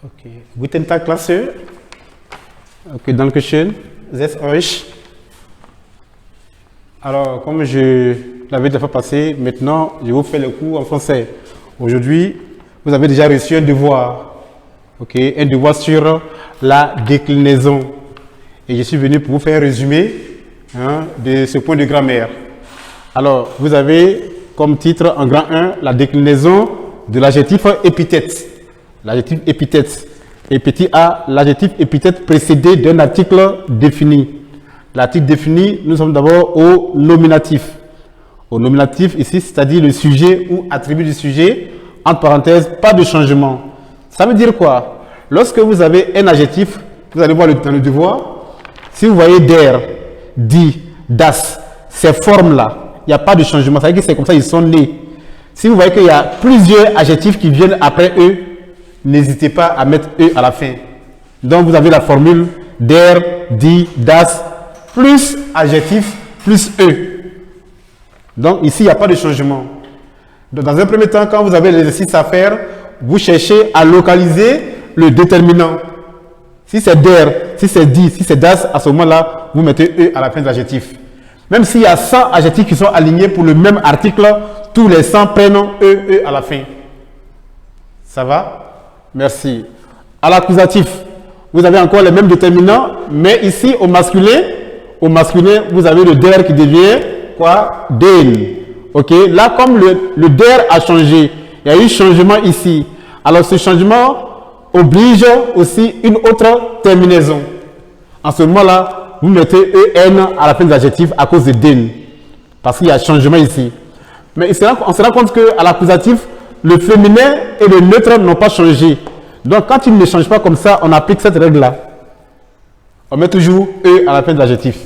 Okay. Guten Tag, Klasse. Okay, Dankeschön. Setzt euch. Alors, comme je l'avais déjà passé, maintenant, je vous fais le cours en français. Aujourd'hui, vous avez déjà reçu un devoir. Okay, un devoir sur la déclinaison. Et je suis venu pour vous faire un résumé de ce point de grammaire. Alors, vous avez comme titre en grand 1 la déclinaison de l'adjectif épithète. L'adjectif épithète. Et petit a, l'adjectif épithète précédé d'un article défini. L'article défini, nous sommes d'abord au nominatif. Au nominatif, ici, c'est-à-dire le sujet ou attribut du sujet, entre parenthèses, pas de changement. Ça veut dire quoi? Lorsque vous avez un adjectif, vous allez voir dans le devoir, si vous voyez der, dit, das, ces formes-là, il n'y a pas de changement. Ça veut dire que c'est comme ça qu'ils sont nés. Si vous voyez qu'il y a plusieurs adjectifs qui viennent après eux, n'hésitez pas à mettre eux à la fin. Donc vous avez la formule der, dit, das, plus adjectif, plus eux. Donc ici, il n'y a pas de changement. Donc, dans un premier temps, quand vous avez l'exercice à faire, vous cherchez à localiser le déterminant. Si c'est der, si c'est dit, si c'est das, à ce moment-là, vous mettez eux à la fin de l'adjectif. Même s'il y a 100 adjectifs qui sont alignés pour le même article, tous les 100 prennent eux à la fin. Ça va? Merci. À l'accusatif, vous avez encore les mêmes déterminants, mais ici, au masculin, vous avez le der qui devient quoi? Den. Ok? Là, comme le der a changé, il y a eu changement ici. Alors, ce changement oblige aussi une autre terminaison. En ce moment-là, vous mettez en à la fin de l'adjectif à cause de den. Parce qu'il y a changement ici. Mais on se rend compte qu'à l'accusatif, le féminin et le neutre n'ont pas changé. Donc, quand ils ne changent pas comme ça, on applique cette règle-là. On met toujours e à la fin de l'adjectif.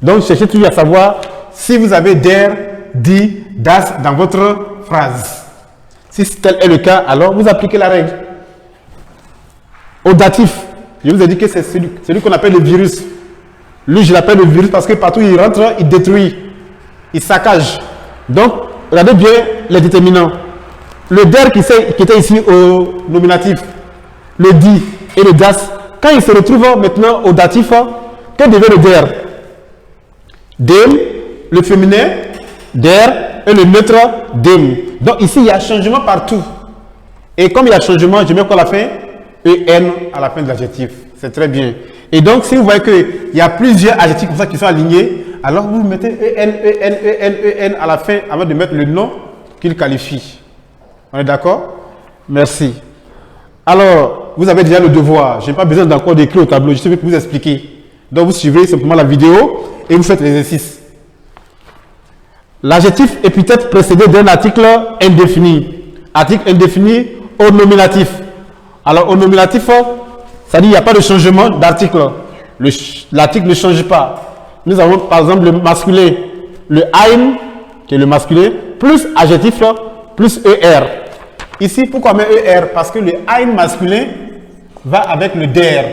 Donc, cherchez toujours à savoir si vous avez der, dit, das dans votre phrase. Si tel est le cas, alors vous appliquez la règle. Au datif, je vous ai dit que c'est celui qu'on appelle le virus. Lui, je l'appelle le virus parce que partout où il rentre, il détruit, il saccage. Donc, regardez bien les déterminants. Le der qui était ici au nominatif, le dit et le das, quand il se retrouve maintenant au datif, que devient le der? Dem, le féminin, der, et le neutre, dem. Donc ici, il y a changement partout. Et comme il y a changement, je mets quoi à la fin? En à la fin de l'adjectif. C'est très bien. Et donc, si vous voyez qu'il y a plusieurs adjectifs comme ça qui sont alignés, alors vous mettez en à la fin avant de mettre le nom qu'il qualifie. On est d'accord? Merci. Alors, vous avez déjà le devoir. Je n'ai pas besoin d'encore d'écrire au tableau. Je vais vous expliquer. Donc, vous suivez simplement la vidéo et vous faites l'exercice. L'adjectif épithète précédé d'un article indéfini. Article indéfini au nominatif. Alors, au nominatif, ça dit qu'il n'y a pas de changement d'article. L'article ne change pas. Nous avons par exemple le masculin, le ein, qui est le masculin, plus adjectif, plus er. Ici, pourquoi on met er? Parce que le ein masculin va avec le der.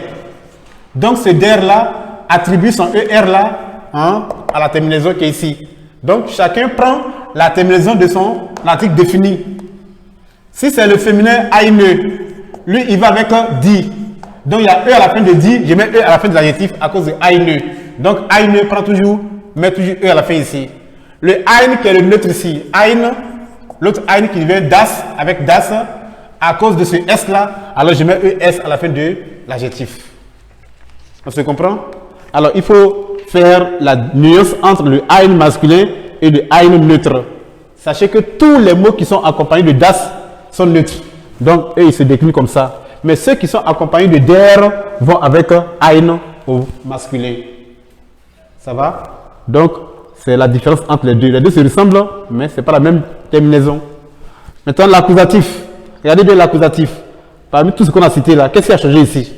Donc, ce der-là attribue son er là à la terminaison qui est ici. Donc, chacun prend la terminaison de son article défini. Si c'est le féminin eine, lui, il va avec dit. Donc, il y a e à la fin de dit, je mets e à la fin de l'adjectif à cause de eine. Donc, eine prend toujours, met toujours e à la fin ici. Le ein qui est le neutre ici, ein, l'autre ein qui devient das avec das, à cause de ce s là, alors je mets es à la fin de l'adjectif. On se comprend? Alors, il faut faire la nuance entre le ein masculin et le ein neutre. Sachez que tous les mots qui sont accompagnés de das sont neutres. Donc, eux, ils se déclinent comme ça. Mais ceux qui sont accompagnés de der vont avec ein au masculin. Ça va? Donc, c'est la différence entre les deux. Les deux se ressemblent, mais ce n'est pas la même terminaison. Maintenant, l'accusatif. Regardez bien l'accusatif. Parmi tout ce qu'on a cité là, qu'est-ce qui a changé ici?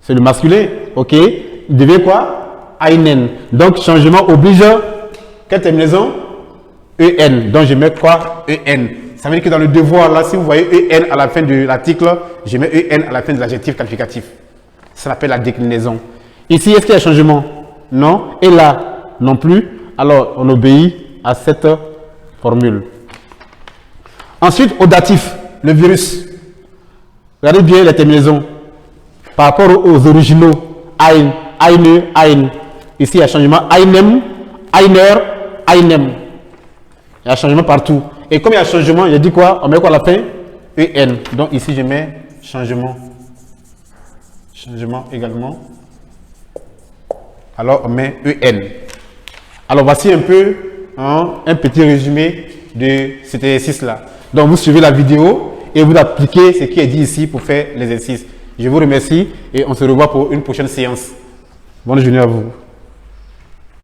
C'est le masculin, ok? Il devient quoi? Einen. Donc, changement oblige quelle terminaison? En. Donc, je mets quoi? En. Ça veut dire que dans le devoir, là, si vous voyez en à la fin de l'article, je mets en à la fin de l'adjectif qualificatif. Ça s'appelle la déclinaison. Ici, est-ce qu'il y a changement? Non. Et là, non plus. Alors, on obéit à cette formule. Ensuite, au datif, le virus. Regardez bien les terminaisons. Par rapport aux originaux, ein, eine, ein. Ici, il y a changement einem, einer, einem. Il y a changement partout. Et comme il y a changement, je dis quoi? On met quoi à la fin? En. Donc ici, je mets changement. Changement également. Alors, on met en. Alors, voici un peu un petit résumé de cet exercice-là. Donc, vous suivez la vidéo et vous appliquez ce qui est dit ici pour faire l'exercice. Je vous remercie et on se revoit pour une prochaine séance. Bonne journée à vous.